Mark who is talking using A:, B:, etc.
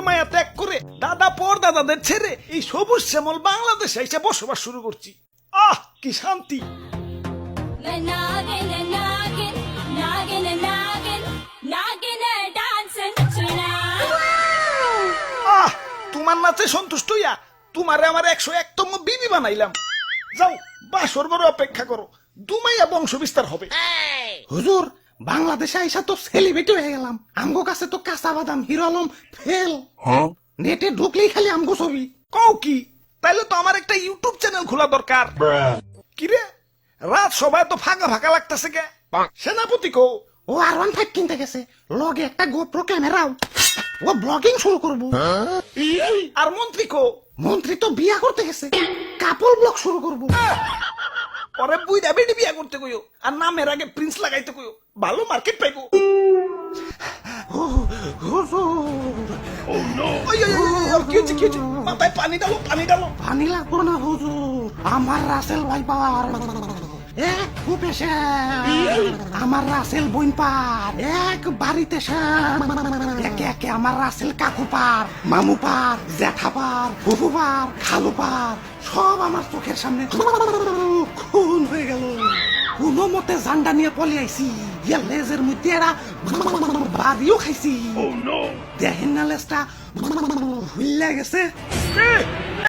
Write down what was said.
A: মায়া ত্যাগ করে দাদা পর দাদাদের ছেড়ে এই সবুজ শ্যামল বাংলাদেশে এসে বসবাস শুরু করছি। আহ কি শান্তি!
B: Nagin, nagin, nagin, nagin, nagin, dancing tonight.
A: আহ তোমার নাচে সন্তুষ্ট হইয়া তোমারে আমার 101তম বিবি বানাইলাম। যাও বাসর বড় অপেক্ষা করো, দুমাইয়া বংশ বিস্তার হবে।
C: হুজুর, বাংলাদেশে আইসা তো সেলিব্রিটি হয়ে গেলাম। আমগো কাছে তো কাঁচা বাদাম হিরো আলম ফেল। নেটে ঢুকলেই খালি আমগো ছবি।
A: কও কি? তাইলে তো আমার একটা ইউটিউব চ্যানেল খোলা দরকার। কিরে রাত সবাই তো ফাঁকা ফাঁকা লাগতেছে কে? সেনাপতি কো?
C: ও R15 কিনতে গেছে, লগে একটা গোপ্রো ক্যামেরাও। ও ব্লগিং শুরু করবো।
A: আর মন্ত্রী কো?
C: মন্ত্রী তো বিয়া করতে গেছে, কাপল ব্লগ শুরু করবো।
A: পরে বুইড়া বেডি বিয়া করতে কইও, আর নামের আগে প্রিন্স লাগাইতে কইও, ভালো মার্কেট পাইবো।
C: হুজুর,
A: ওই, ওই, ওই, ওই, কি হচ্ছে, কি হচ্ছে? মাথায় পানি ডালো, পানি ডালো।
C: পানি লাগবো না হুজুর, আমার রাসেল ভাই পাওয়ার এক খুপে আমার রাসেল বইন পার এক বাড়িতে একে একে আমার রাসেল কাকু পার, মামু পার, জ্যাঠা পার, ফুফু পার, খালু পার, সব আমার চোখের সামনে খুন হয়ে গেল। কোনো মতে জান্ডা নিয়ে পলে আইছি, ইয়া লেজের মধ্যে এরা বাড়িও খাইছি। দেখেন না লেজটা হুইল্লা গেছে।